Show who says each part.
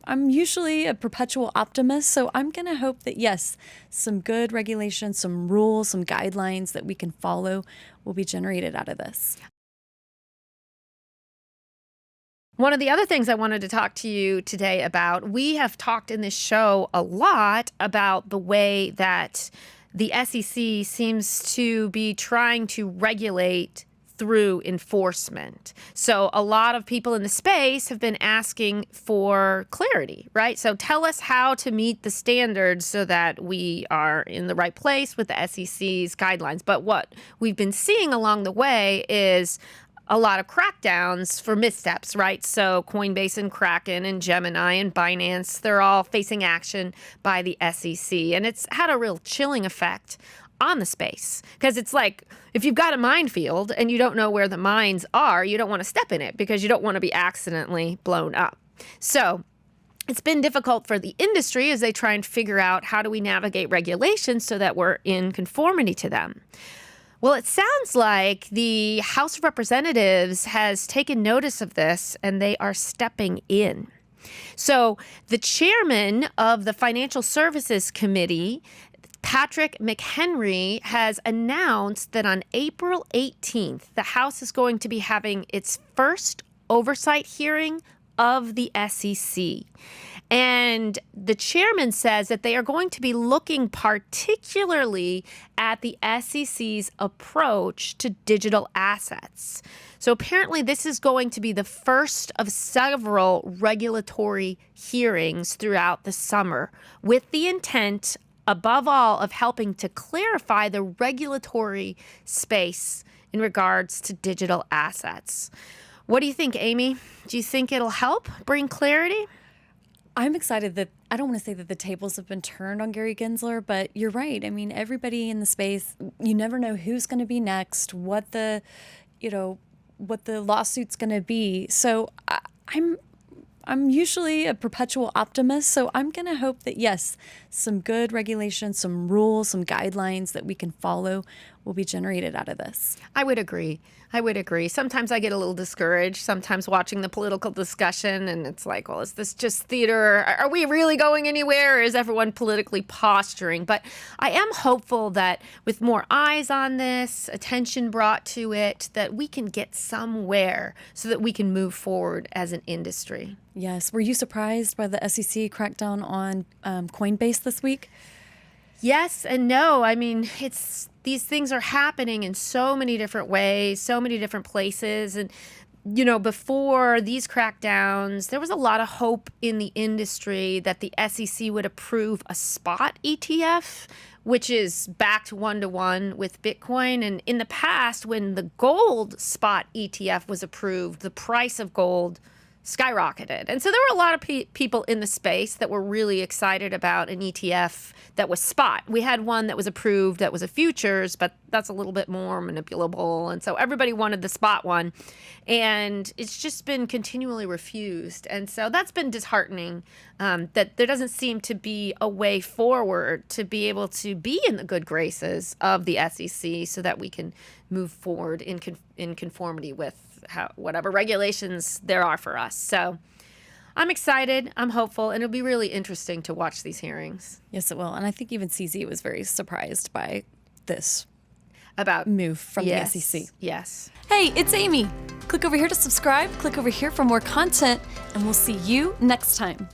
Speaker 1: I'm usually a perpetual optimist, so I'm going to hope that, yes, some good regulations, some rules, some guidelines that we can follow will be generated out of this.
Speaker 2: One of the other things I wanted to talk to you today about, we have talked in this show a lot about the way that the SEC seems to be trying to regulate through enforcement. So a lot of people in the space have been asking for clarity, right? So tell us how to meet the standards so that we are in the right place with the SEC's guidelines. But what we've been seeing along the way is a lot of crackdowns for missteps, right? So Coinbase and Kraken and Gemini and Binance, they're all facing action by the SEC. And it's had a real chilling effect on the space, because it's like, if you've got a minefield and you don't know where the mines are, you don't want to step in it because you don't want to be accidentally blown up. So it's been difficult for the industry as they try and figure out, how do we navigate regulations so that we're in conformity to them? Well, it sounds like the House of Representatives has taken notice of this and they are stepping in. So the chairman of the Financial Services Committee, Patrick McHenry, has announced that on April 18th, the House is going to be having its first oversight hearing of the SEC. And the chairman says that they are going to be looking particularly at the SEC's approach to digital assets. So apparently this is going to be the first of several regulatory hearings throughout the summer, with the intent, above all, of helping to clarify the regulatory space in regards to digital assets. What do you think, Amy? Do you think it'll help bring clarity?
Speaker 1: I'm excited that, I don't want to say that the tables have been turned on Gary Gensler, but you're right. I mean, everybody in the space, you never know who's going to be next, what the lawsuit's going to be. So I'm usually a perpetual optimist, so I'm going to hope that, yes, some good regulations, some rules, some guidelines that we can follow will be generated out of this.
Speaker 2: I would agree. Sometimes I get a little discouraged, sometimes watching the political discussion, and it's like, well, is this just theater? Are we really going anywhere? Or is everyone politically posturing? But I am hopeful that with more eyes on this, attention brought to it, that we can get somewhere so that we can move forward as an industry.
Speaker 1: Yes. Were you surprised by the SEC crackdown on Coinbase this week?
Speaker 2: Yes and no. I mean, these things are happening in so many different ways, so many different places. And, before these crackdowns, there was a lot of hope in the industry that the SEC would approve a spot ETF, which is backed 1-to-1 with Bitcoin. And in the past, when the gold spot ETF was approved, the price of gold skyrocketed. And so there were a lot of people in the space that were really excited about an ETF that was spot. We had one that was approved that was a futures, but that's a little bit more manipulable. And so everybody wanted the spot one. And it's just been continually refused. And so that's been disheartening, that there doesn't seem to be a way forward to be able to be in the good graces of the SEC so that we can move forward in conformity with whatever regulations there are for us. So I'm excited. I'm hopeful. And it'll be really interesting to watch these hearings.
Speaker 1: Yes, it will. And I think even CZ was very surprised by this
Speaker 2: about
Speaker 1: move from the SEC.
Speaker 2: Yes.
Speaker 1: Hey, it's Amy. Click over here to subscribe. Click over here for more content. And we'll see you next time.